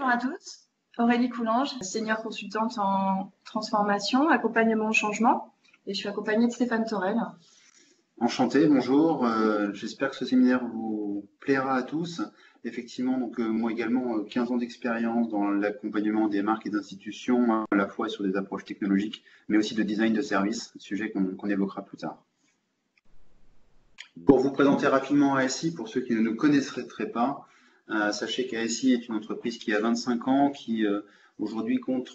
Bonjour à tous, Aurélie Coulange, senior consultante en transformation, accompagnement au changement, et je suis accompagnée de Stéphane Torel. Enchanté, bonjour. J'espère que ce séminaire vous plaira à tous. Effectivement, donc moi également, 15 ans d'expérience dans l'accompagnement des marques et d'institutions, à la fois sur des approches technologiques, mais aussi de design de services, sujet qu'on évoquera plus tard. Pour vous présenter rapidement ASI, pour ceux qui ne nous connaisseraient pas, sachez qu'ASI est une entreprise qui a 25 ans, qui aujourd'hui compte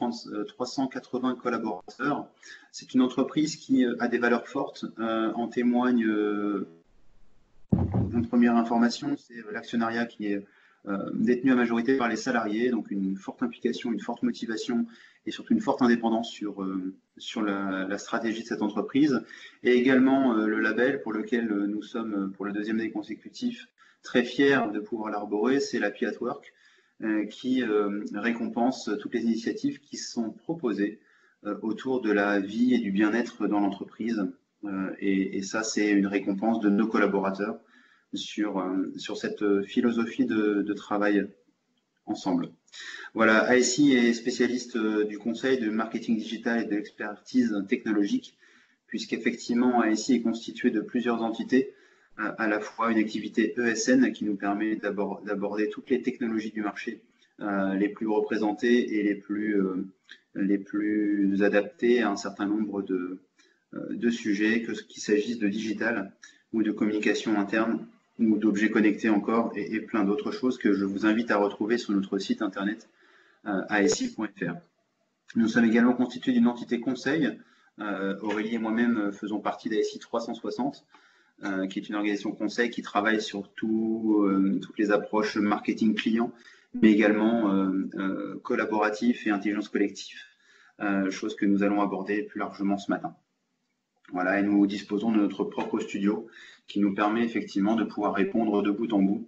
380 collaborateurs. C'est une entreprise qui a des valeurs fortes. En témoigne une première information, c'est l'actionnariat qui est détenu à majorité par les salariés, donc une forte implication, une forte motivation et surtout une forte indépendance sur la stratégie de cette entreprise. Et également le label pour lequel nous sommes pour la deuxième année consécutive très fiers de pouvoir l'arborer, c'est l'Happy at Work, qui récompense toutes les initiatives qui sont proposées autour de la vie et du bien-être dans l'entreprise. Et ça, c'est une récompense de nos collaborateurs sur cette philosophie de travail ensemble. Voilà, ASI est spécialiste du conseil de marketing digital et de l'expertise technologique, puisqu'effectivement, ASI est constitué de plusieurs entités, à la fois une activité ESN qui nous permet d'aborder toutes les technologies du marché les plus représentées et les plus adaptées à un certain nombre de sujets, qu'il s'agisse de digital ou de communication interne ou d'objets connectés encore et plein d'autres choses que je vous invite à retrouver sur notre site internet asi.fr. Nous sommes également constitués d'une entité conseil. Aurélie et moi-même faisons partie d'ASI 360, qui est une organisation conseil qui travaille sur toutes les approches marketing client, mais également collaboratif et intelligence collective, chose que nous allons aborder plus largement ce matin. Voilà, et nous disposons de notre propre studio qui nous permet effectivement de pouvoir répondre de bout en bout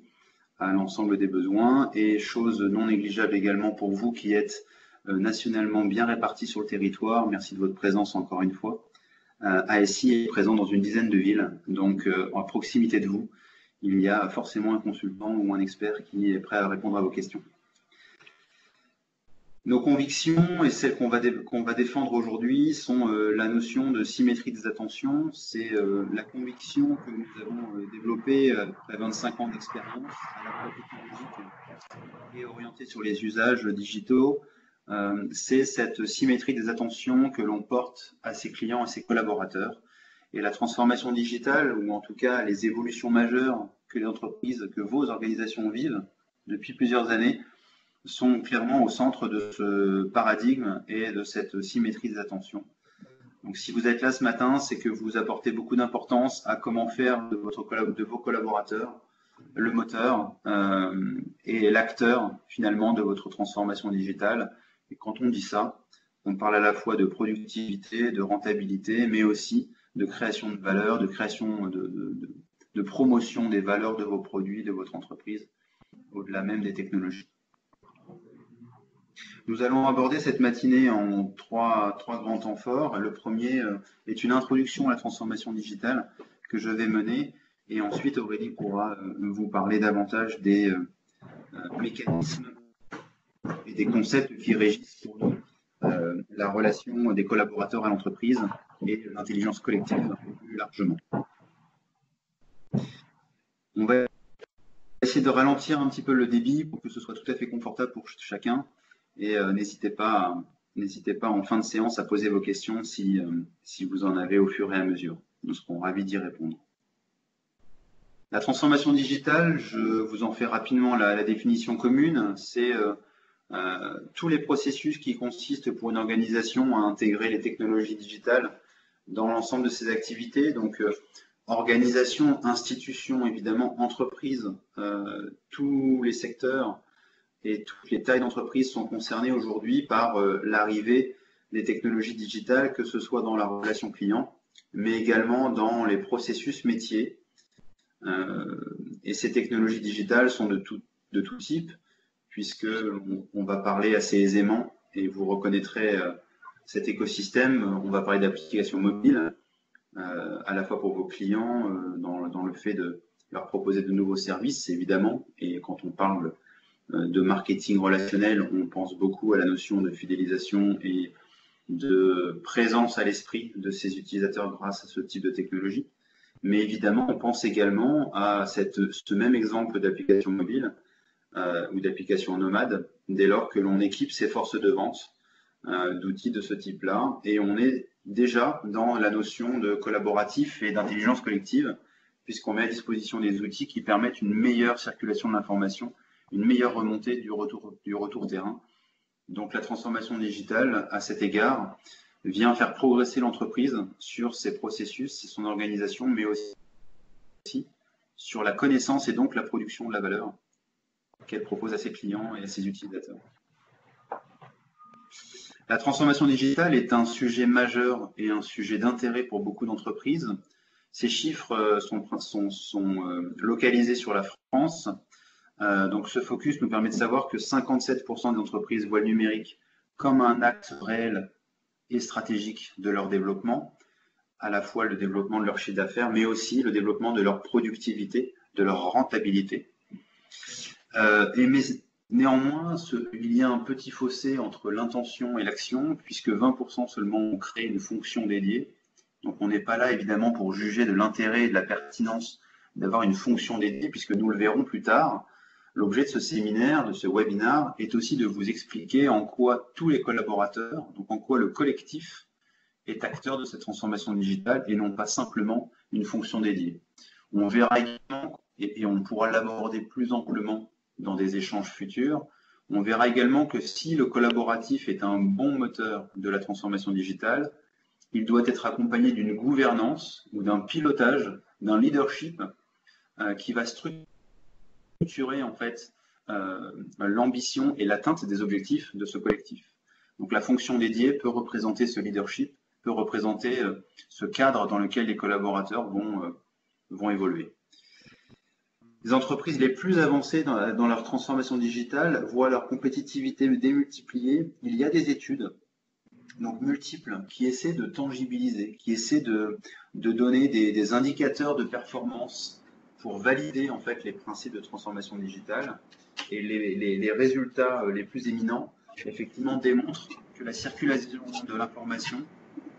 à l'ensemble des besoins. Et chose non négligeable également pour vous qui êtes nationalement bien répartis sur le territoire, merci de votre présence encore une fois. ASI est présent dans une dizaine de villes, donc à proximité de vous, il y a forcément un consultant ou un expert qui est prêt à répondre à vos questions. Nos convictions et celles qu'on va défendre aujourd'hui sont la notion de symétrie des attentions. C'est la conviction que nous avons développée après 25 ans d'expérience, à la fois technologique et orientée sur les usages digitaux. C'est cette symétrie des attentions que l'on porte à ses clients et ses collaborateurs. Et la transformation digitale, ou en tout cas les évolutions majeures que les entreprises, que vos organisations vivent depuis plusieurs années, sont clairement au centre de ce paradigme et de cette symétrie des attentions. Donc si vous êtes là ce matin, c'est que vous apportez beaucoup d'importance à comment faire de vos collaborateurs le moteur et l'acteur finalement de votre transformation digitale. Et quand on dit ça, on parle à la fois de productivité, de rentabilité, mais aussi de création de valeur, de création de promotion des valeurs de vos produits, de votre entreprise, au-delà même des technologies. Nous allons aborder cette matinée en trois grands temps forts. Le premier est une introduction à la transformation digitale que je vais mener. Et ensuite, Aurélie pourra vous parler davantage des mécanismes et des concepts qui régissent pour nous la relation des collaborateurs à l'entreprise et l'intelligence collective plus largement. On va essayer de ralentir un petit peu le débit pour que ce soit tout à fait confortable pour chacun. Et n'hésitez pas en fin de séance à poser vos questions si vous en avez au fur et à mesure. Nous serons ravis d'y répondre. La transformation digitale, je vous en fais rapidement la définition commune. C'est tous les processus qui consistent pour une organisation à intégrer les technologies digitales dans l'ensemble de ses activités. Donc, organisation, institution, évidemment, entreprise, tous les secteurs et toutes les tailles d'entreprise sont concernées aujourd'hui par l'arrivée des technologies digitales, que ce soit dans la relation client, mais également dans les processus métiers. Et ces technologies digitales sont de tout type, puisque on va parler assez aisément, et vous reconnaîtrez cet écosystème. On va parler d'applications mobiles, à la fois pour vos clients, dans le fait de leur proposer de nouveaux services, évidemment, et quand on parle de marketing relationnel, on pense beaucoup à la notion de fidélisation et de présence à l'esprit de ces utilisateurs grâce à ce type de technologie. Mais évidemment, on pense également à ce même exemple d'application mobile ou d'application nomade, dès lors que l'on équipe ses forces de vente d'outils de ce type-là. Et on est déjà dans la notion de collaboratif et d'intelligence collective, puisqu'on met à disposition des outils qui permettent une meilleure circulation de l'information, une meilleure remontée du retour terrain. Donc la transformation digitale, à cet égard, vient faire progresser l'entreprise sur ses processus, son organisation, mais aussi sur la connaissance et donc la production de la valeur qu'elle propose à ses clients et à ses utilisateurs. La transformation digitale est un sujet majeur et un sujet d'intérêt pour beaucoup d'entreprises. Ces chiffres sont localisés sur la France. Donc ce focus nous permet de savoir que 57% des entreprises voient le numérique comme un axe réel et stratégique de leur développement, à la fois le développement de leur chiffre d'affaires, mais aussi le développement de leur productivité, de leur rentabilité. Néanmoins, il y a un petit fossé entre l'intention et l'action, puisque 20% seulement ont créé une fonction dédiée. Donc on n'est pas là évidemment pour juger de l'intérêt et de la pertinence d'avoir une fonction dédiée, puisque nous le verrons plus tard. L'objet de ce séminaire, de ce webinaire, est aussi de vous expliquer en quoi tous les collaborateurs, donc en quoi le collectif est acteur de cette transformation digitale et non pas simplement une fonction dédiée. On verra également, et on pourra l'aborder plus amplement dans des échanges futurs, on verra également que si le collaboratif est un bon moteur de la transformation digitale, il doit être accompagné d'une gouvernance ou d'un pilotage, d'un leadership qui va structurer en fait l'ambition et l'atteinte des objectifs de ce collectif. Donc la fonction dédiée peut représenter ce leadership, peut représenter ce cadre dans lequel les collaborateurs vont évoluer. Les entreprises les plus avancées dans leur transformation digitale voient leur compétitivité démultipliée. Il y a des études donc multiples qui essaient de tangibiliser, qui essaient de donner des indicateurs de performance pour valider en fait les principes de transformation digitale. Et les résultats les plus éminents effectivement démontrent que la circulation de l'information,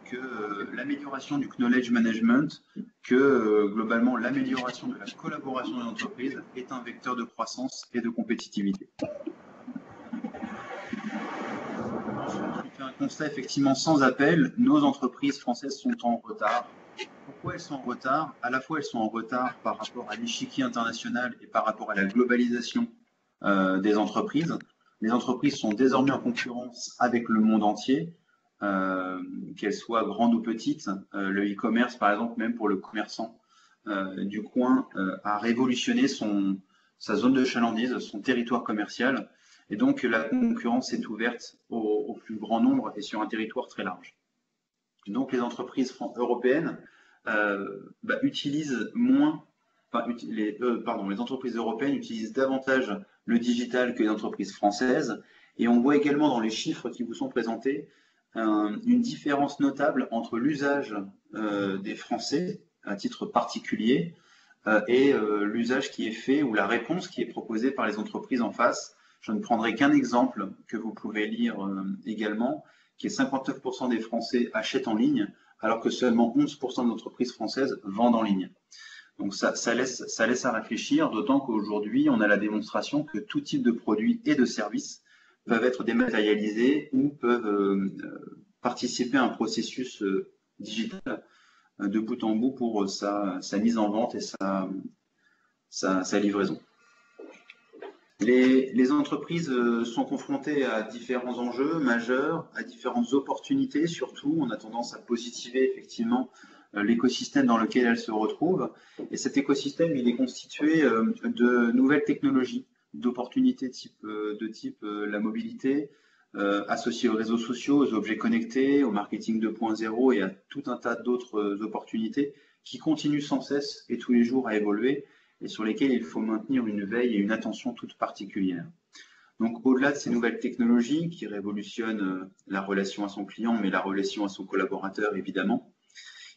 que l'amélioration du knowledge management, que globalement l'amélioration de la collaboration de l'entreprise est un vecteur de croissance et de compétitivité. On fait un constat effectivement sans appel, nos entreprises françaises sont en retard. Pourquoi elles sont en retard? À la fois elles sont en retard par rapport à l'échiquier international et par rapport à la globalisation des entreprises. Les entreprises sont désormais en concurrence avec le monde entier. Qu'elles soient grandes ou petites. Le e-commerce, par exemple, même pour le commerçant du coin, a révolutionné sa zone de chalandise, son territoire commercial. Et donc, la concurrence est ouverte au plus grand nombre et sur un territoire très large. Donc, les entreprises européennes utilisent moins, les entreprises européennes utilisent davantage le digital que les entreprises françaises. Et on voit également dans les chiffres qui vous sont présentés une différence notable entre l'usage des Français à titre particulier et l'usage qui est fait ou la réponse qui est proposée par les entreprises en face. Je ne prendrai qu'un exemple que vous pouvez lire également, qui est 59% des Français achètent en ligne, alors que seulement 11% des entreprises françaises vendent en ligne. Donc ça laisse à réfléchir, d'autant qu'aujourd'hui, on a la démonstration que tout type de produits et de services peuvent être dématérialisés ou peuvent participer à un processus digital de bout en bout pour sa mise en vente et sa livraison. Les entreprises sont confrontées à différents enjeux majeurs, à différentes opportunités surtout. On a tendance à positiver effectivement l'écosystème dans lequel elles se retrouvent. Et cet écosystème, il est constitué de nouvelles technologies, d'opportunités de type la mobilité, associées aux réseaux sociaux, aux objets connectés, au marketing 2.0 et à tout un tas d'autres opportunités qui continuent sans cesse et tous les jours à évoluer et sur lesquelles il faut maintenir une veille et une attention toute particulière. Donc au-delà de ces nouvelles technologies qui révolutionnent la relation à son client, mais la relation à son collaborateur évidemment,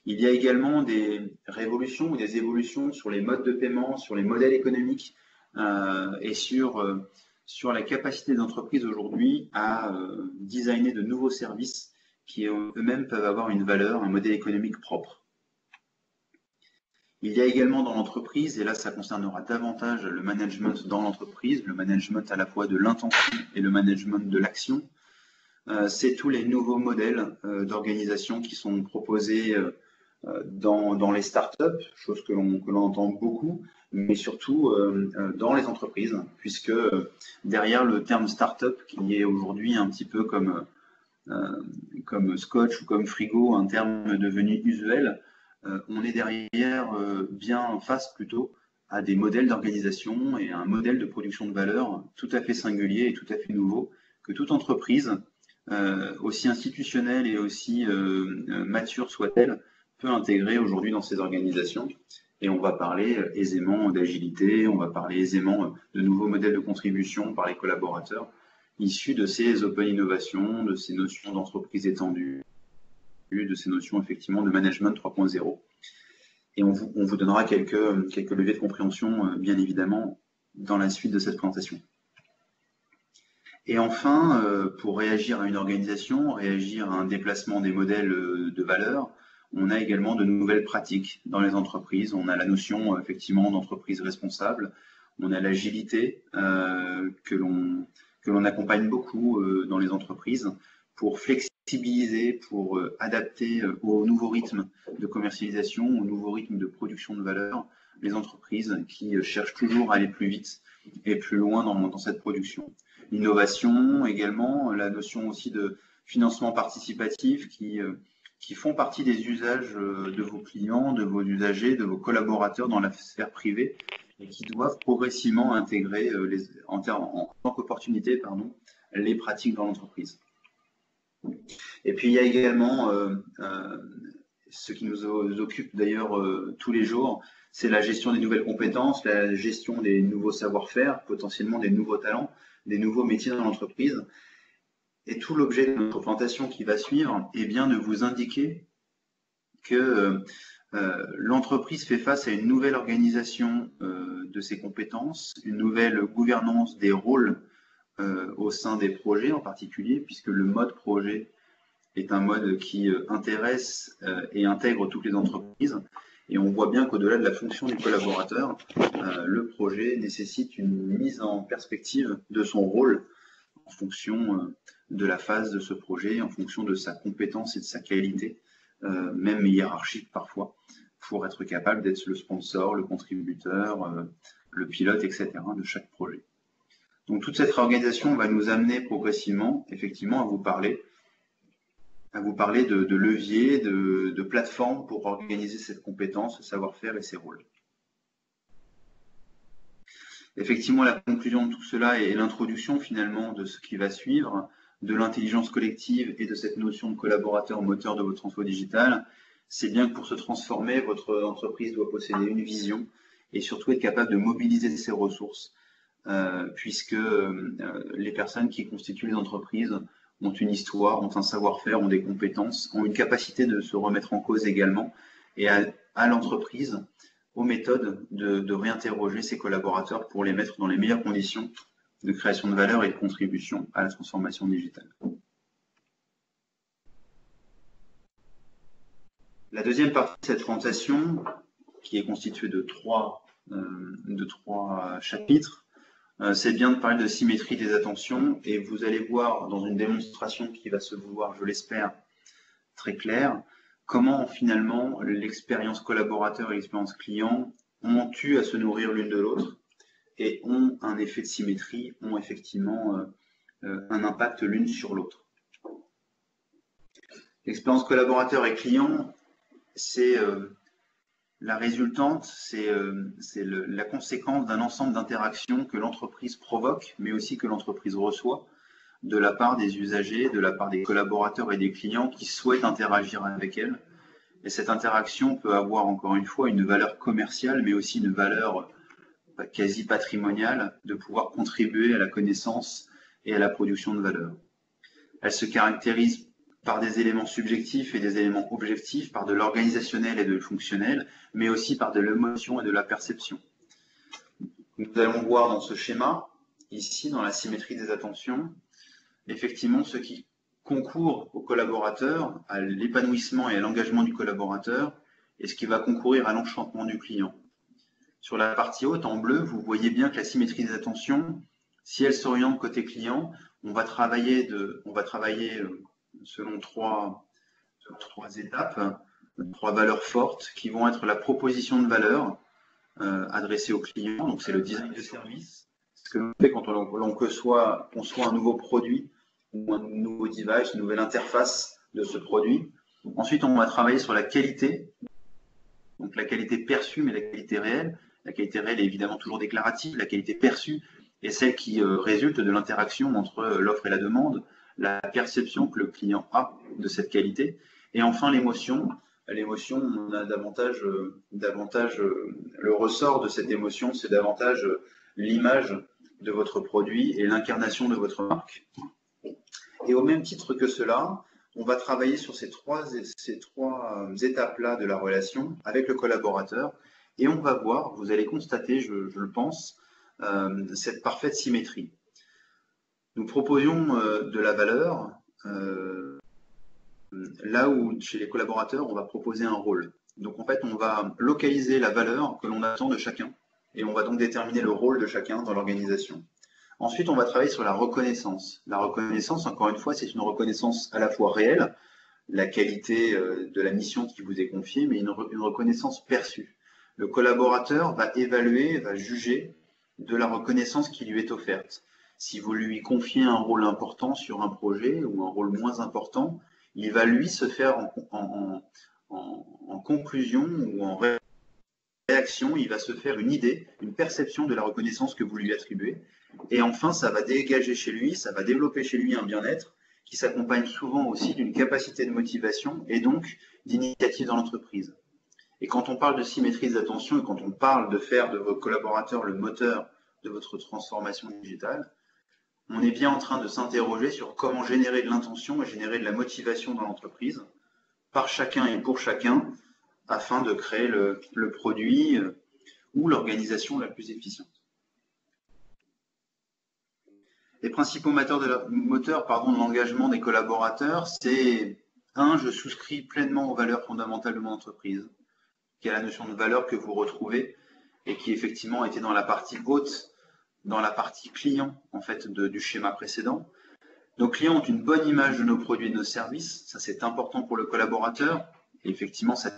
il y a également des révolutions ou des évolutions sur les modes de paiement, sur les modèles économiques et sur sur la capacité des entreprises aujourd'hui à designer de nouveaux services qui eux-mêmes peuvent avoir une valeur, un modèle économique propre. Il y a également dans l'entreprise, et là ça concernera davantage le management dans l'entreprise, le management à la fois de l'intention et le management de l'action, c'est tous les nouveaux modèles d'organisation qui sont proposés dans les startups, chose que l'on entend beaucoup, mais surtout dans les entreprises, puisque derrière le terme startup, qui est aujourd'hui un petit peu comme Scotch ou comme frigo, un terme devenu usuel, on est derrière bien face plutôt à des modèles d'organisation et à un modèle de production de valeur tout à fait singulier et tout à fait nouveau que toute entreprise, aussi institutionnelle et aussi mature soit-elle, peut intégrer aujourd'hui dans ces organisations. Et on va parler aisément d'agilité, on va parler aisément de nouveaux modèles de contribution par les collaborateurs issus de ces open innovations, de ces notions d'entreprise étendue, de ces notions effectivement de management 3.0. Et on vous donnera quelques leviers de compréhension, bien évidemment, dans la suite de cette présentation. Et enfin, pour réagir à une organisation, réagir à un déplacement des modèles de valeur, on a également de nouvelles pratiques dans les entreprises. On a la notion effectivement d'entreprise responsable, on a l'agilité que l'on accompagne beaucoup dans les entreprises pour flexibiliser, pour adapter aux nouveaux rythmes de commercialisation, aux nouveaux rythmes de production de valeur, les entreprises qui cherchent toujours à aller plus vite et plus loin dans cette production. L'innovation également, la notion aussi de financement participatif qui font partie des usages de vos clients, de vos usagers, de vos collaborateurs dans la sphère privée et qui doivent progressivement intégrer en tant qu'opportunité les pratiques dans l'entreprise. Et puis il y a également ce qui nous occupe d'ailleurs tous les jours, c'est la gestion des nouvelles compétences, la gestion des nouveaux savoir-faire, potentiellement des nouveaux talents, des nouveaux métiers dans l'entreprise. Et tout l'objet de notre présentation qui va suivre est bien de vous indiquer que l'entreprise fait face à une nouvelle organisation de ses compétences, une nouvelle gouvernance des rôles au sein des projets en particulier, puisque le mode projet est un mode qui intéresse et intègre toutes les entreprises. Et on voit bien qu'au-delà de la fonction du collaborateur, le projet nécessite une mise en perspective de son rôle en fonction de la phase de ce projet, en fonction de sa compétence et de sa qualité, même hiérarchique parfois, pour être capable d'être le sponsor, le contributeur, le pilote, etc. de chaque projet. Donc toute cette réorganisation va nous amener progressivement, effectivement, à vous parler de leviers, de plateformes pour organiser cette compétence, ce savoir-faire et ses rôles. Effectivement, la conclusion de tout cela est l'introduction finalement de ce qui va suivre, de l'intelligence collective et de cette notion de collaborateur moteur de votre transfo digital. C'est bien que pour se transformer, votre entreprise doit posséder une vision et surtout être capable de mobiliser ses ressources, puisque les personnes qui constituent les entreprises ont une histoire, ont un savoir-faire, ont des compétences, ont une capacité de se remettre en cause également, et à l'entreprise, aux méthodes de réinterroger ses collaborateurs pour les mettre dans les meilleures conditions de création de valeur et de contribution à la transformation digitale. La deuxième partie de cette présentation, qui est constituée de trois chapitres, c'est bien de parler de symétrie des attentions, et vous allez voir dans une démonstration qui va se vouloir, je l'espère, très claire, comment finalement l'expérience collaborateur et l'expérience client ont eu à se nourrir l'une de l'autre et ont un effet de symétrie, ont effectivement un impact l'une sur l'autre. L'expérience collaborateur et client, c'est la résultante, c'est la conséquence d'un ensemble d'interactions que l'entreprise provoque, mais aussi que l'entreprise reçoit de la part des usagers, de la part des collaborateurs et des clients qui souhaitent interagir avec elle. Et cette interaction peut avoir, encore une fois, une valeur commerciale, mais aussi une valeur quasi patrimoniale de pouvoir contribuer à la connaissance et à la production de valeur. Elle se caractérise par des éléments subjectifs et des éléments objectifs, par de l'organisationnel et de fonctionnel, mais aussi par de l'émotion et de la perception. Nous allons voir dans ce schéma ici, dans la symétrie des attentions, effectivement, ce qui concourt au collaborateur, à l'épanouissement et à l'engagement du collaborateur, et ce qui va concourir à l'enchantement du client. Sur la partie haute, en bleu, vous voyez bien que la symétrie des attentions, si elle s'oriente côté client, on va travailler selon trois étapes, trois valeurs fortes qui vont être la proposition de valeur adressée au client, donc c'est le design de service, ce que l'on fait quand on conçoit un nouveau produit ou un nouveau device, une nouvelle interface de ce produit. Ensuite, on va travailler sur la qualité, donc la qualité perçue, mais la qualité réelle. La qualité réelle est évidemment toujours déclarative. La qualité perçue est celle qui résulte de l'interaction entre l'offre et la demande, la perception que le client a de cette qualité. Et enfin, l'émotion. L'émotion, on a davantage le ressort de cette émotion, c'est davantage l'image de votre produit et l'incarnation de votre marque. Et au même titre que cela, on va travailler sur ces trois étapes-là de la relation avec le collaborateur et on va voir, vous allez constater, je le pense, cette parfaite symétrie. Nous proposions de la valeur là où chez les collaborateurs, on va proposer un rôle. Donc en fait, on va localiser la valeur que l'on attend de chacun et on va donc déterminer le rôle de chacun dans l'organisation. Ensuite, on va travailler sur la reconnaissance. La reconnaissance, encore une fois, c'est une reconnaissance à la fois réelle, la qualité de la mission qui vous est confiée, mais une reconnaissance perçue. Le collaborateur va évaluer, va juger de la reconnaissance qui lui est offerte. Si vous lui confiez un rôle important sur un projet ou un rôle moins important, il va lui se faire en conclusion ou en réaction, il va se faire une idée, une perception de la reconnaissance que vous lui attribuez. Et enfin, ça va dégager chez lui, ça va développer chez lui un bien-être qui s'accompagne souvent aussi d'une capacité de motivation et donc d'initiative dans l'entreprise. Et quand on parle de symétrie des attentions et quand on parle de faire de vos collaborateurs le moteur de votre transformation digitale, on est bien en train de s'interroger sur comment générer de l'intention et générer de la motivation dans l'entreprise, par chacun et pour chacun, afin de créer le produit ou l'organisation la plus efficiente. Les principaux moteurs de l'engagement des collaborateurs, c'est 1. Je souscris pleinement aux valeurs fondamentales de mon entreprise, qui est la notion de valeur que vous retrouvez et qui effectivement était dans la partie haute, dans la partie client en fait du schéma précédent. Nos clients ont une bonne image de nos produits et de nos services, ça c'est important pour le collaborateur et effectivement ça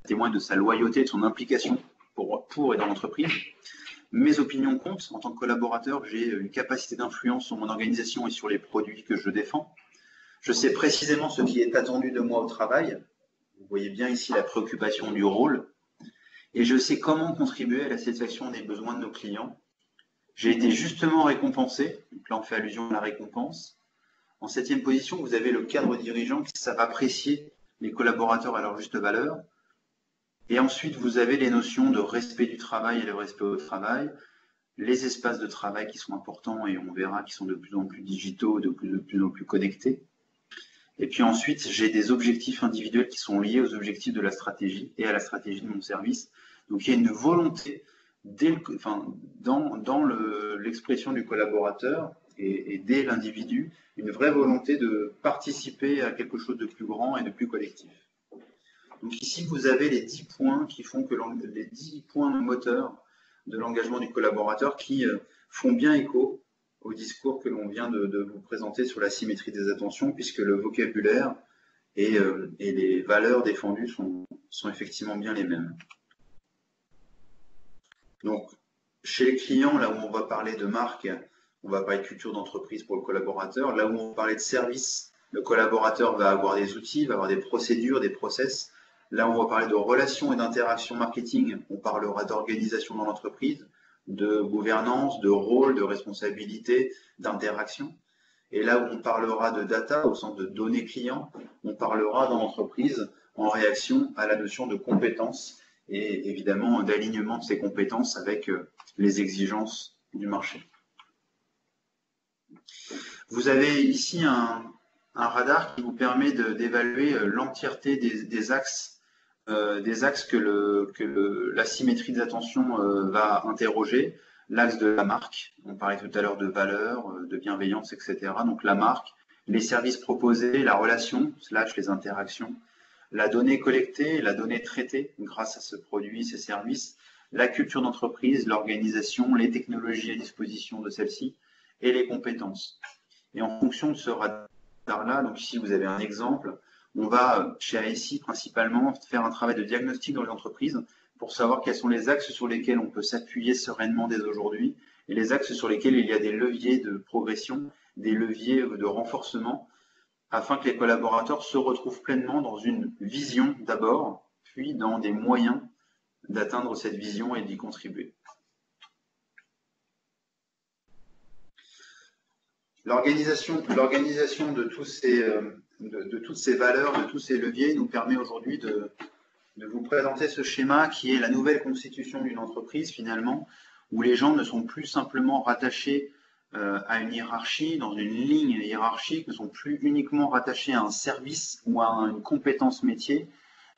témoigne de sa loyauté, de son implication pour et dans l'entreprise. Mes opinions comptent, en tant que collaborateur j'ai une capacité d'influence sur mon organisation et sur les produits que je défends. Je sais précisément ce qui est attendu de moi au travail, vous voyez bien ici la préoccupation du rôle, et je sais comment contribuer à la satisfaction des besoins de nos clients. J'ai été justement récompensé, donc là on fait allusion à la récompense. En 7e position, vous avez le cadre dirigeant qui savent apprécier les collaborateurs à leur juste valeur. Et ensuite, vous avez les notions de respect du travail et de respect au travail, les espaces de travail qui sont importants et on verra qui sont de plus en plus digitaux, de plus en plus connectés. Et puis ensuite, j'ai des objectifs individuels qui sont liés aux objectifs de la stratégie et à la stratégie de mon service. Donc il y a une volonté dans l'expression du collaborateur et dès l'individu, une vraie volonté de participer à quelque chose de plus grand et de plus collectif. Donc ici, vous avez les 10 points qui font que les 10 points moteurs de l'engagement du collaborateur qui font bien écho au discours que l'on vient de vous présenter sur la symétrie des attentions, puisque le vocabulaire et les valeurs défendues sont effectivement bien les mêmes. Donc, chez les clients, là où on va parler de marque, on va parler de culture d'entreprise pour le collaborateur. Là où on va parler de service, le collaborateur va avoir des outils, va avoir des procédures, des process. Là où on va parler de relations et d'interaction marketing, on parlera d'organisation dans l'entreprise, de gouvernance, de rôle, de responsabilité, d'interaction. Et là où on parlera de data, au sens de données clients, on parlera dans l'entreprise en réaction à la notion de compétences et évidemment d'alignement de ces compétences avec les exigences du marché. Vous avez ici un radar qui vous permet d'évaluer l'entièreté des axes que la symétrie des attentions va interroger. l'axe de la marque. On parlait tout à l'heure de valeur, de bienveillance, etc. Donc la marque, les services proposés, la relation, / les interactions, la donnée collectée, la donnée traitée grâce à ce produit, ces services, la culture d'entreprise, l'organisation, les technologies à disposition de celle-ci et les compétences. Et en fonction de ce radar-là, donc ici vous avez un exemple, on va chez ASI principalement faire un travail de diagnostic dans les entreprises pour savoir quels sont les axes sur lesquels on peut s'appuyer sereinement dès aujourd'hui et les axes sur lesquels il y a des leviers de progression, des leviers de renforcement, afin que les collaborateurs se retrouvent pleinement dans une vision d'abord, puis dans des moyens d'atteindre cette vision et d'y contribuer. L'organisation de toutes ces valeurs, de tous ces leviers nous permet aujourd'hui de vous présenter ce schéma qui est la nouvelle constitution d'une entreprise finalement, où les gens ne sont plus simplement rattachés à une hiérarchie, dans une ligne hiérarchique, ne sont plus uniquement rattachés à un service ou à une compétence métier,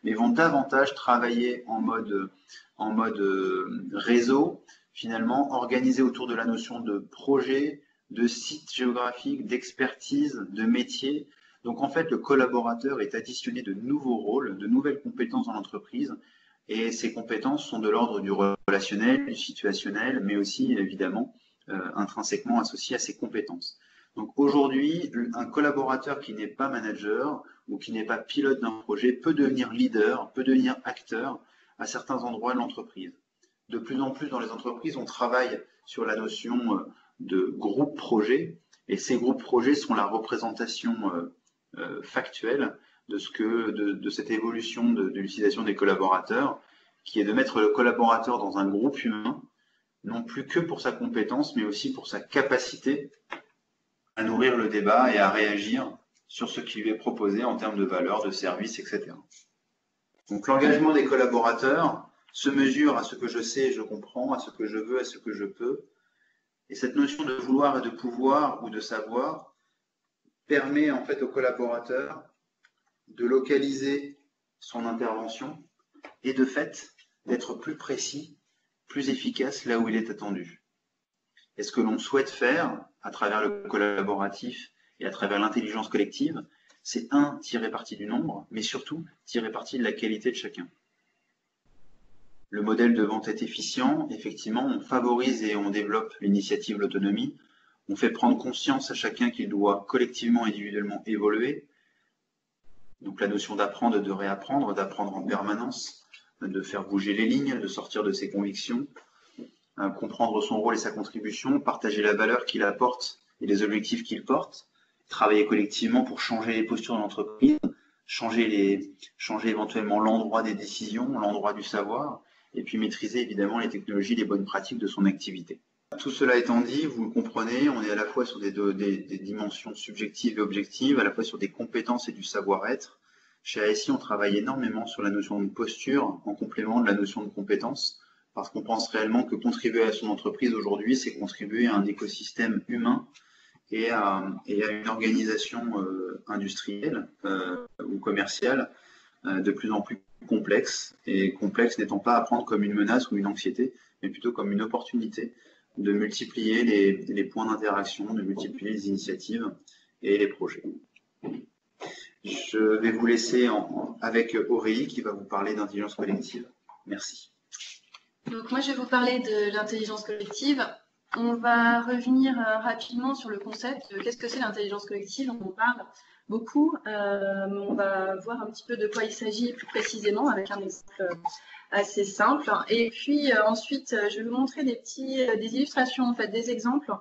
mais vont davantage travailler en mode réseau, finalement organisé autour de la notion de projet, de site géographique, d'expertise, de métier. Donc en fait, le collaborateur est additionné de nouveaux rôles, de nouvelles compétences dans l'entreprise, et ces compétences sont de l'ordre du relationnel, du situationnel, mais aussi évidemment intrinsèquement associées à ses compétences. Donc aujourd'hui, un collaborateur qui n'est pas manager ou qui n'est pas pilote d'un projet peut devenir leader, peut devenir acteur à certains endroits de l'entreprise. De plus en plus dans les entreprises, on travaille sur la notion de groupe projet, et ces groupes projets sont la représentation factuelle de cette évolution de l'utilisation des collaborateurs, qui est de mettre le collaborateur dans un groupe humain, non plus que pour sa compétence, mais aussi pour sa capacité à nourrir le débat et à réagir sur ce qui lui est proposé en termes de valeur, de service, etc. Donc l'engagement des collaborateurs se mesure à ce que je sais et je comprends, à ce que je veux, à ce que je peux. Et cette notion de vouloir et de pouvoir ou de savoir permet en fait au collaborateur de localiser son intervention et de fait d'être plus précis, plus efficace là où il est attendu. Et ce que l'on souhaite faire à travers le collaboratif et à travers l'intelligence collective, c'est tirer parti du nombre, mais surtout tirer parti de la qualité de chacun. Le modèle de vente est efficient, effectivement, on favorise et on développe l'initiative, l'autonomie, on fait prendre conscience à chacun qu'il doit collectivement, individuellement évoluer. Donc la notion d'apprendre, de réapprendre, d'apprendre en permanence, de faire bouger les lignes, de sortir de ses convictions, comprendre son rôle et sa contribution, partager la valeur qu'il apporte et les objectifs qu'il porte, travailler collectivement pour changer les postures de l'entreprise, changer éventuellement l'endroit des décisions, l'endroit du savoir, et puis maîtriser évidemment les technologies, les bonnes pratiques de son activité. Tout cela étant dit, vous le comprenez, on est à la fois sur des dimensions subjectives et objectives, à la fois sur des compétences et du savoir-être. Chez ASI, on travaille énormément sur la notion de posture en complément de la notion de compétence, parce qu'on pense réellement que contribuer à son entreprise aujourd'hui, c'est contribuer à un écosystème humain et à une organisation industrielle ou commerciale de plus en plus complexe, et complexe n'étant pas à prendre comme une menace ou une anxiété, mais plutôt comme une opportunité de multiplier les points d'interaction, de multiplier les initiatives et les projets. Je vais vous laisser avec Aurélie qui va vous parler d'intelligence collective. Merci. Donc moi, je vais vous parler de l'intelligence collective. On va revenir rapidement sur le concept de qu'est-ce que c'est l'intelligence collective. On en parle beaucoup. On va voir un petit peu de quoi il s'agit plus précisément avec un exemple assez simple. Et puis ensuite, je vais vous montrer des illustrations, en fait, des exemples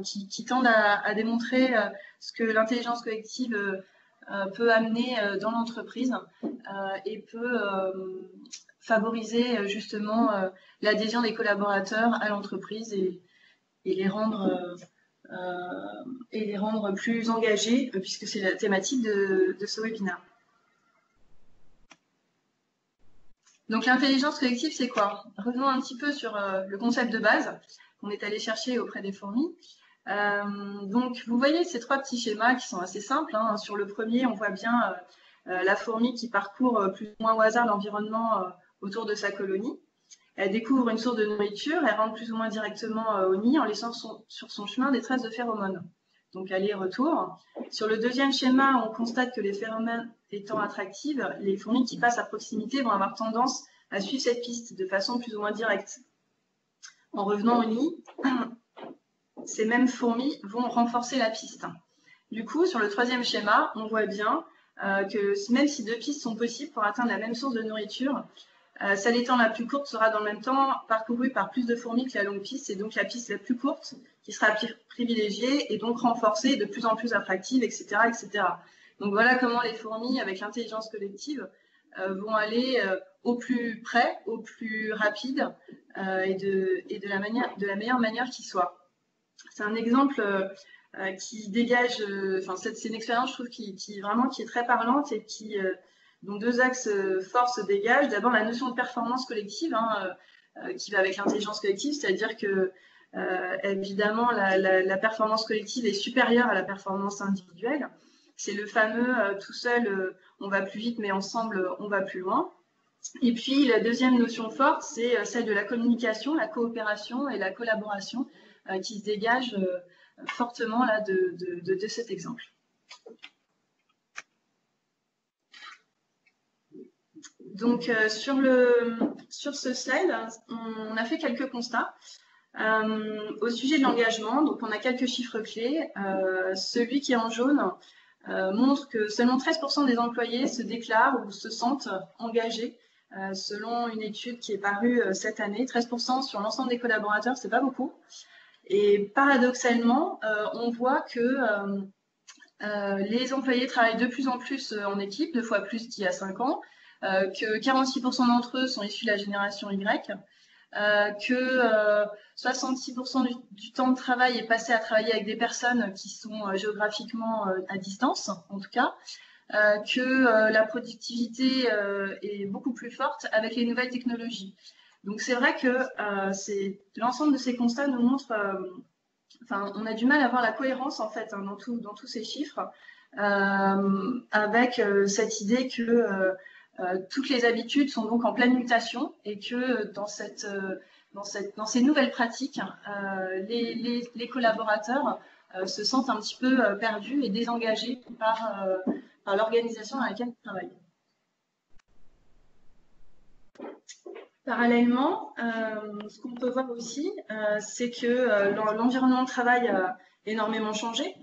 qui tendent à démontrer ce que l'intelligence collective peut amener dans l'entreprise et peut favoriser justement l'adhésion des collaborateurs à l'entreprise et les rendre plus engagés, puisque c'est la thématique de ce webinaire. Donc l'intelligence collective, c'est quoi? Revenons un petit peu sur le concept de base qu'on est allé chercher auprès des fourmis. Donc vous voyez ces trois petits schémas qui sont assez simples. Hein. Sur le premier, on voit bien la fourmi qui parcourt plus ou moins au hasard l'environnement autour de sa colonie. Elle découvre une source de nourriture, elle rentre plus ou moins directement au nid en laissant sur son chemin des traces de phéromones. Donc aller-retour. Sur le deuxième schéma, on constate que les phéromones étant attractives, les fourmis qui passent à proximité vont avoir tendance à suivre cette piste de façon plus ou moins directe. En revenant au nid, ces mêmes fourmis vont renforcer la piste. Du coup, sur le troisième schéma, on voit bien que même si deux pistes sont possibles pour atteindre la même source de nourriture, celle étant la plus courte sera dans le même temps parcourue par plus de fourmis que la longue piste, et donc la piste la plus courte qui sera privilégiée et donc renforcée, de plus en plus attractive, etc., etc. Donc voilà comment les fourmis, avec l'intelligence collective, vont aller au plus près, au plus rapide et de la meilleure manière qui soit. C'est un exemple qui dégage, c'est une expérience, je trouve, qui est très parlante et dont deux axes forts se dégagent. D'abord, la notion de performance collective, qui va avec l'intelligence collective, c'est-à-dire que, évidemment, la performance collective est supérieure à la performance individuelle. C'est le fameux tout seul, on va plus vite, mais ensemble, on va plus loin. Et puis, la deuxième notion forte, c'est celle de la communication, la coopération et la collaboration qui se dégagent fortement là, de cet exemple. Donc, sur ce slide, on a fait quelques constats. Au sujet de l'engagement, donc on a quelques chiffres clés. Celui qui est en jaune montre que seulement 13% des employés se déclarent ou se sentent engagés, selon une étude qui est parue cette année. 13% sur l'ensemble des collaborateurs, c'est pas beaucoup. Et paradoxalement, on voit que les employés travaillent de plus en plus en équipe, 2 fois plus qu'il y a 5 ans, que 46% d'entre eux sont issus de la génération Y, que 66% du temps de travail est passé à travailler avec des personnes qui sont géographiquement à distance, en tout cas, que la productivité est beaucoup plus forte avec les nouvelles technologies. Donc c'est vrai que l'ensemble de ces constats nous montrent, on a du mal à voir la cohérence en fait dans tous ces chiffres, avec cette idée que toutes les habitudes sont donc en pleine mutation et que dans ces nouvelles pratiques, les collaborateurs se sentent un petit peu perdus et désengagés par l'organisation dans laquelle ils travaillent. Parallèlement, ce qu'on peut voir aussi, c'est que l'environnement de travail a énormément changé.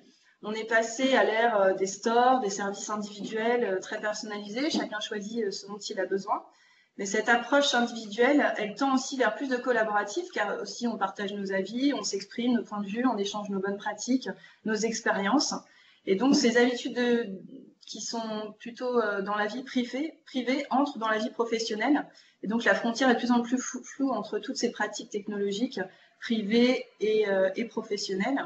On est passé à l'ère des stores, des services individuels très personnalisés, chacun choisit ce dont il a besoin. Mais cette approche individuelle, elle tend aussi vers plus de collaboratif, car aussi on partage nos avis, on s'exprime, nos points de vue, on échange nos bonnes pratiques, nos expériences. Et donc ces habitudes qui sont plutôt dans la vie privée entrent dans la vie professionnelle. Et donc la frontière est de plus en plus floue entre toutes ces pratiques technologiques privées et professionnelles.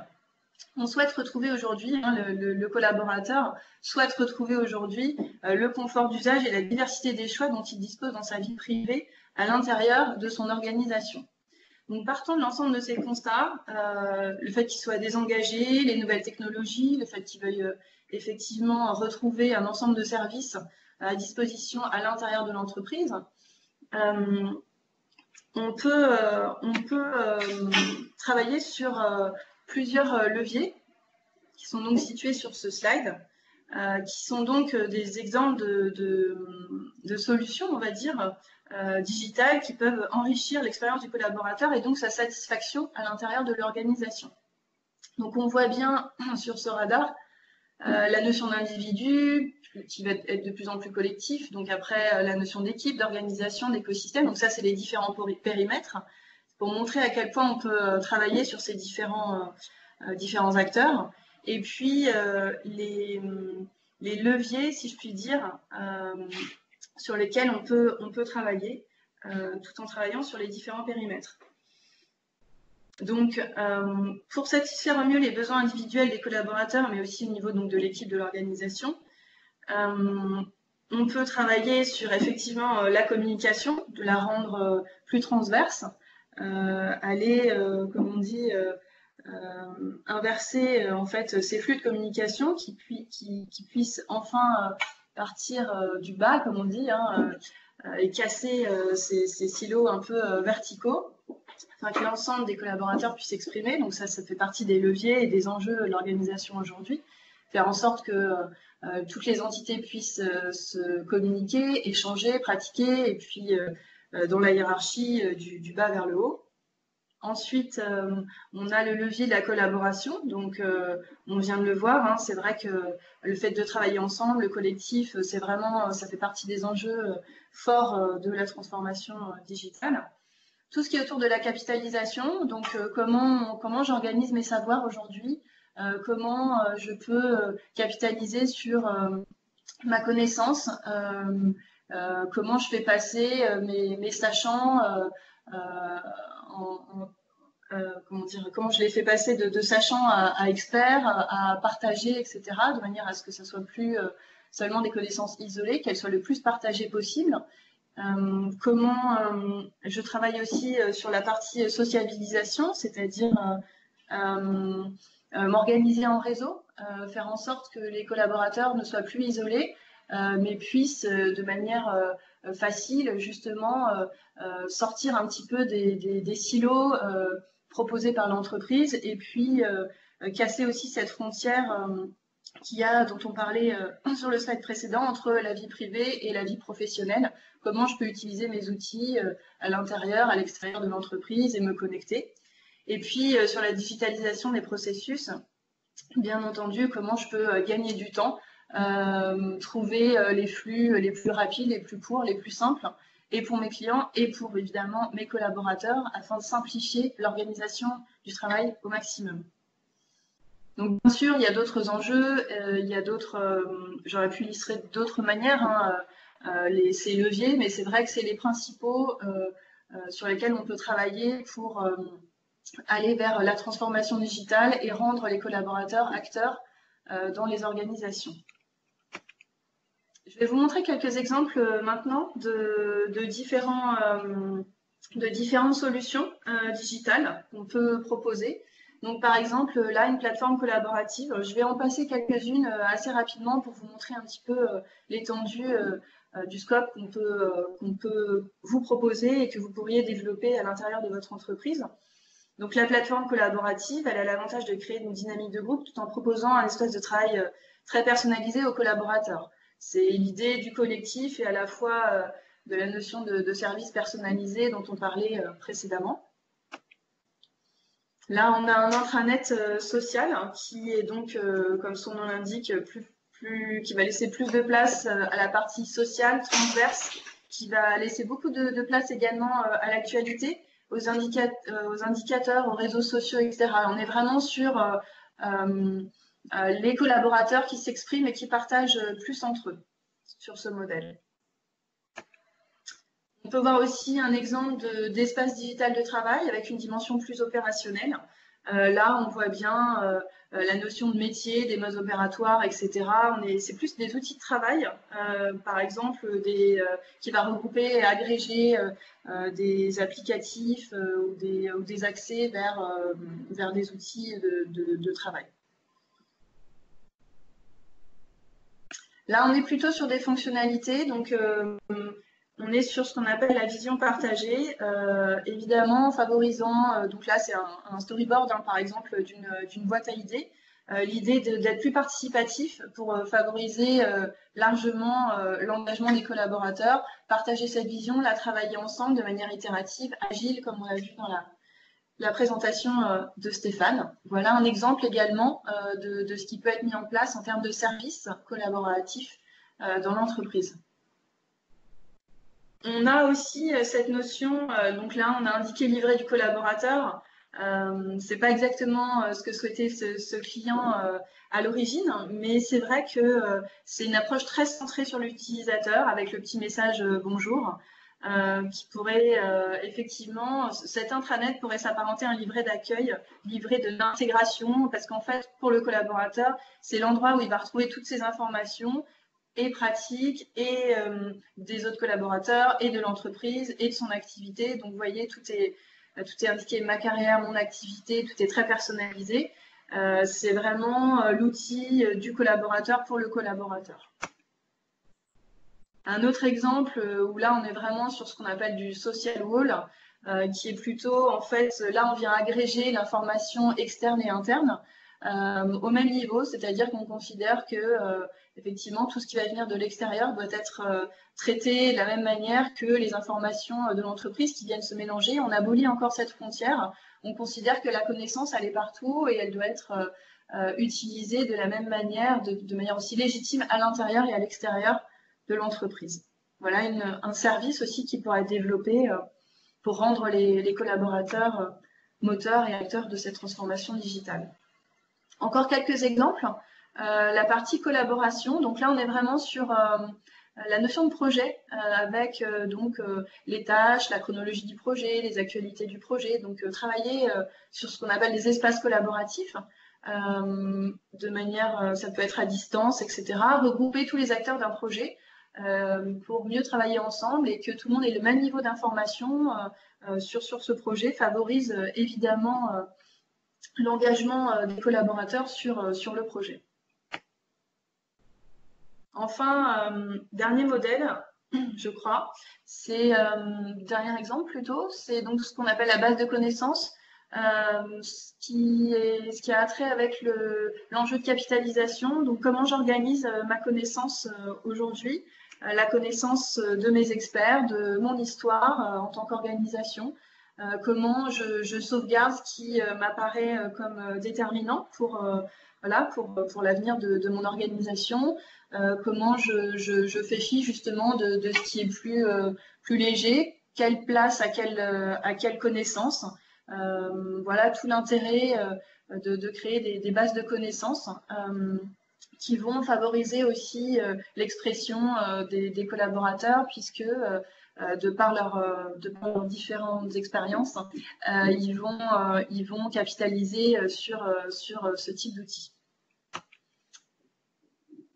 On souhaite retrouver aujourd'hui, le collaborateur souhaite retrouver aujourd'hui le confort d'usage et la diversité des choix dont il dispose dans sa vie privée à l'intérieur de son organisation. Donc partant de l'ensemble de ces constats, le fait qu'il soit désengagé, les nouvelles technologies, le fait qu'il veuille effectivement retrouver un ensemble de services à disposition à l'intérieur de l'entreprise, on peut travailler sur plusieurs leviers qui sont donc situés sur ce slide, qui sont donc des exemples de solutions, on va dire, digitales qui peuvent enrichir l'expérience du collaborateur et donc sa satisfaction à l'intérieur de l'organisation. Donc on voit bien sur ce radar la notion d'individu qui va être de plus en plus collectif, donc après la notion d'équipe, d'organisation, d'écosystème, donc ça c'est les différents périmètres, pour montrer à quel point on peut travailler sur ces différents acteurs. Et puis les leviers, si je puis dire, sur lesquels on peut travailler tout en travaillant sur les différents périmètres. Donc, pour satisfaire au mieux les besoins individuels des collaborateurs, mais aussi au niveau donc, de l'équipe de l'organisation, on peut travailler sur effectivement la communication, de la rendre plus transverse, aller, comme on dit, inverser en fait ces flux de communication qui puissent enfin partir du bas, comme on dit, et casser ces silos un peu verticaux, afin que l'ensemble des collaborateurs puissent s'exprimer. Donc ça fait partie des leviers et des enjeux de l'organisation aujourd'hui. Faire en sorte que toutes les entités puissent se communiquer, échanger, pratiquer, et puis dans la hiérarchie du bas vers le haut. Ensuite, on a le levier de la collaboration. Donc, on vient de le voir, hein, c'est vrai que le fait de travailler ensemble, le collectif, c'est vraiment, ça fait partie des enjeux forts de la transformation digitale. Tout ce qui est autour de la capitalisation, donc comment j'organise mes savoirs aujourd'hui, comment je peux capitaliser sur ma connaissance, comment je fais passer mes sachants comment je les fais passer de sachants à experts, à partager, etc., de manière à ce que ça soit plus seulement des connaissances isolées, qu'elles soient le plus partagées possible. Je travaille aussi sur la partie sociabilisation, c'est-à-dire m'organiser en réseau, faire en sorte que les collaborateurs ne soient plus isolés, mais puissent de manière facile justement sortir un petit peu des silos proposés par l'entreprise et puis casser aussi cette frontière dont on parlait sur le slide précédent, entre la vie privée et la vie professionnelle. Comment je peux utiliser mes outils à l'intérieur, à l'extérieur de l'entreprise et me connecter. Et puis, sur la digitalisation des processus, bien entendu, comment je peux gagner du temps, trouver les flux les plus rapides, les plus courts, les plus simples, et pour mes clients et pour évidemment mes collaborateurs, afin de simplifier l'organisation du travail au maximum. Donc, bien sûr, il y a d'autres enjeux, il y a d'autres, j'aurais pu lister d'autres manières, hein, ces leviers, mais c'est vrai que c'est les principaux sur lesquels on peut travailler pour aller vers la transformation digitale et rendre les collaborateurs acteurs dans les organisations. Je vais vous montrer quelques exemples maintenant de différentes solutions digitales qu'on peut proposer. Donc, par exemple, là, une plateforme collaborative. Je vais en passer quelques-unes assez rapidement pour vous montrer un petit peu l'étendue du scope qu'on peut vous proposer et que vous pourriez développer à l'intérieur de votre entreprise. Donc, la plateforme collaborative, elle a l'avantage de créer une dynamique de groupe tout en proposant un espace de travail très personnalisé aux collaborateurs. C'est l'idée du collectif et à la fois de la notion de service personnalisé dont on parlait précédemment. Là, on a un intranet social qui est donc, comme son nom l'indique, qui va laisser plus de place à la partie sociale, transverse, qui va laisser beaucoup de place également à l'actualité, aux indicateurs, aux réseaux sociaux, etc. On est vraiment sur les collaborateurs qui s'expriment et qui partagent plus entre eux sur ce modèle. On peut voir aussi un exemple d'espace digital de travail avec une dimension plus opérationnelle. Là, on voit bien la notion de métier, des modes opératoires, etc. C'est plus des outils de travail, par exemple, qui va regrouper et agréger des applicatifs ou des accès vers des outils de travail. Là, on est plutôt sur des fonctionnalités, donc on est sur ce qu'on appelle la vision partagée, évidemment favorisant, donc là c'est un storyboard hein, par exemple d'une boîte à idées, l'idée d'être plus participatif pour favoriser largement l'engagement des collaborateurs, partager cette vision, la travailler ensemble de manière itérative, agile comme on l'a vu dans la présentation de Stéphane. Voilà un exemple également de ce qui peut être mis en place en termes de services collaboratifs dans l'entreprise. On a aussi cette notion, donc là on a indiqué livret du collaborateur. C'est pas exactement ce que souhaitait ce client à l'origine, mais c'est vrai que c'est une approche très centrée sur l'utilisateur avec le petit message bonjour, qui pourrait effectivement, cet intranet pourrait s'apparenter à un livret d'accueil, livret de l'intégration, parce qu'en fait pour le collaborateur c'est l'endroit où il va retrouver toutes ces informations et pratique et des autres collaborateurs et de l'entreprise et de son activité. Donc, vous voyez, tout est indiqué, ma carrière, mon activité, tout est très personnalisé. C'est vraiment l'outil du collaborateur pour le collaborateur. Un autre exemple où là, on est vraiment sur ce qu'on appelle du social wall, qui est plutôt, en fait, là, on vient agréger l'information externe et interne au même niveau, c'est-à-dire qu'on considère que, effectivement, tout ce qui va venir de l'extérieur doit être traité de la même manière que les informations de l'entreprise qui viennent se mélanger. On abolit encore cette frontière. On considère que la connaissance, elle est partout et elle doit être utilisée de la même manière, de manière aussi légitime à l'intérieur et à l'extérieur de l'entreprise. Voilà un service aussi qui pourra être développé pour rendre les collaborateurs moteurs et acteurs de cette transformation digitale. Encore quelques exemples. La partie collaboration, donc là on est vraiment sur la notion de projet avec donc les tâches, la chronologie du projet, les actualités du projet, donc travailler sur ce qu'on appelle les espaces collaboratifs de manière, ça peut être à distance, etc. Regrouper tous les acteurs d'un projet pour mieux travailler ensemble et que tout le monde ait le même niveau d'information sur ce projet favorise évidemment l'engagement des collaborateurs sur le projet. Enfin, dernier modèle, je crois, c'est dernier exemple plutôt, c'est donc ce qu'on appelle la base de connaissances, ce qui a trait avec l'enjeu de capitalisation. Donc comment j'organise ma connaissance aujourd'hui, la connaissance de mes experts, de mon histoire en tant qu'organisation. Comment je sauvegarde ce qui m'apparaît comme déterminant pour l'avenir de mon organisation, comment je fais fi justement de ce qui est plus léger, quelle place à quelle connaissance. Voilà tout l'intérêt de créer des bases de connaissances qui vont favoriser aussi l'expression des collaborateurs, puisque de par leurs différentes expériences, ils vont capitaliser sur ce type d'outils.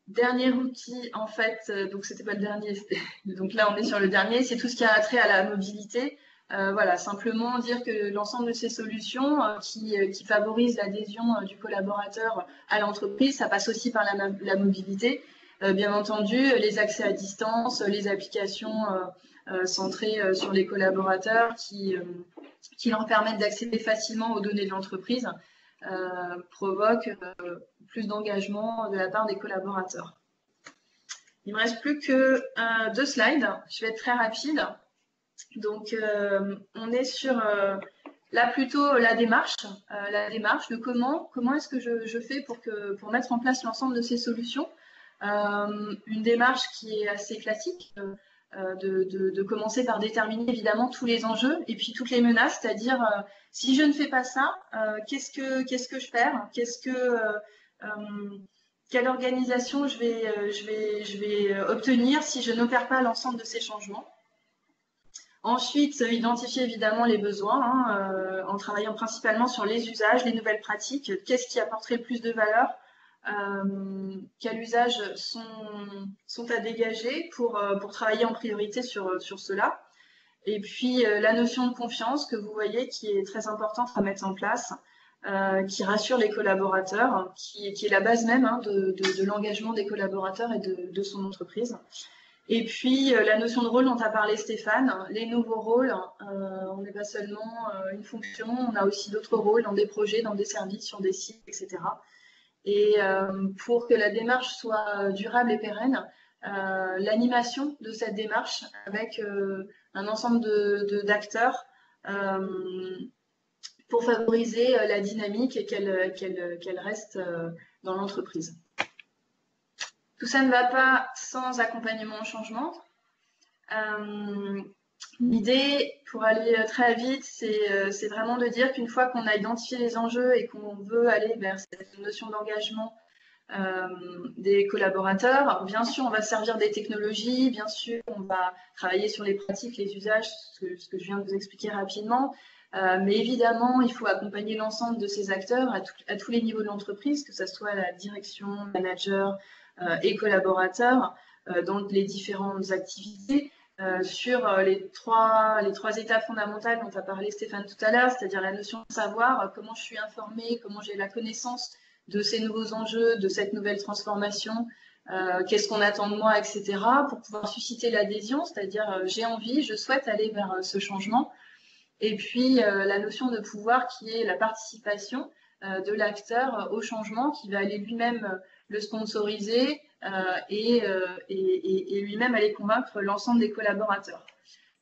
Dernier outil, en fait, donc c'était pas le dernier, donc là on est sur le dernier, c'est tout ce qui a trait à la mobilité. Voilà, simplement dire que l'ensemble de ces solutions qui favorisent l'adhésion du collaborateur à l'entreprise, ça passe aussi par la mobilité. Bien entendu, les accès à distance, les applications centrées sur les collaborateurs qui leur permettent d'accéder facilement aux données de l'entreprise provoquent plus d'engagement de la part des collaborateurs. Il ne me reste plus que 2 slides. Je vais être très rapide. Donc, on est sur là plutôt la démarche de comment est-ce que je fais pour mettre en place l'ensemble de ces solutions. Une démarche qui est assez classique, de commencer par déterminer évidemment tous les enjeux et puis toutes les menaces, c'est-à-dire si je ne fais pas ça, qu'est-ce que je perds, quelle organisation je vais obtenir si je n'opère pas l'ensemble de ces changements. Ensuite, identifier évidemment les besoins en travaillant principalement sur les usages, les nouvelles pratiques, qu'est-ce qui apporterait le plus de valeur, quels usages sont à dégager pour travailler en priorité sur cela. Et puis la notion de confiance que vous voyez qui est très importante à mettre en place, qui rassure les collaborateurs, qui est la base même de l'engagement des collaborateurs et de son entreprise. Et puis la notion de rôle dont a parlé Stéphane, les nouveaux rôles, on n'est pas seulement une fonction, on a aussi d'autres rôles dans des projets, dans des services, sur des sites, etc. Et pour que la démarche soit durable et pérenne, l'animation de cette démarche avec un ensemble d'acteurs pour favoriser la dynamique et qu'elle reste dans l'entreprise. Tout ça ne va pas sans accompagnement au changement. L'idée, pour aller très vite, c'est vraiment de dire qu'une fois qu'on a identifié les enjeux et qu'on veut aller vers cette notion d'engagement des collaborateurs, bien sûr, on va servir des technologies, bien sûr, on va travailler sur les pratiques, les usages, ce que je viens de vous expliquer rapidement. Mais évidemment, il faut accompagner l'ensemble de ces acteurs à tous les niveaux de l'entreprise, que ce soit la direction, manager et collaborateurs dans les différentes activités. Sur les trois étapes fondamentales dont a parlé Stéphane tout à l'heure, c'est-à-dire la notion de savoir, comment je suis informée, comment j'ai la connaissance de ces nouveaux enjeux, de cette nouvelle transformation, qu'est-ce qu'on attend de moi, etc., pour pouvoir susciter l'adhésion, c'est-à-dire j'ai envie, je souhaite aller vers ce changement. Et puis la notion de pouvoir qui est la participation de l'acteur au changement, qui va aller lui-même le sponsoriser et lui-même aller convaincre l'ensemble des collaborateurs.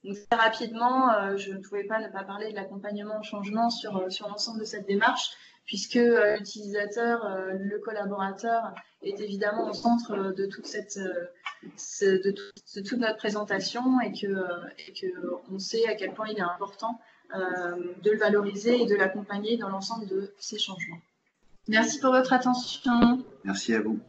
Donc très rapidement, je ne pouvais pas ne pas parler de l'accompagnement au changement sur l'ensemble de cette démarche, puisque l'utilisateur, le collaborateur est évidemment au centre de toute notre présentation et que on sait à quel point il est important de le valoriser et de l'accompagner dans l'ensemble de ces changements. Merci pour votre attention. Merci à vous.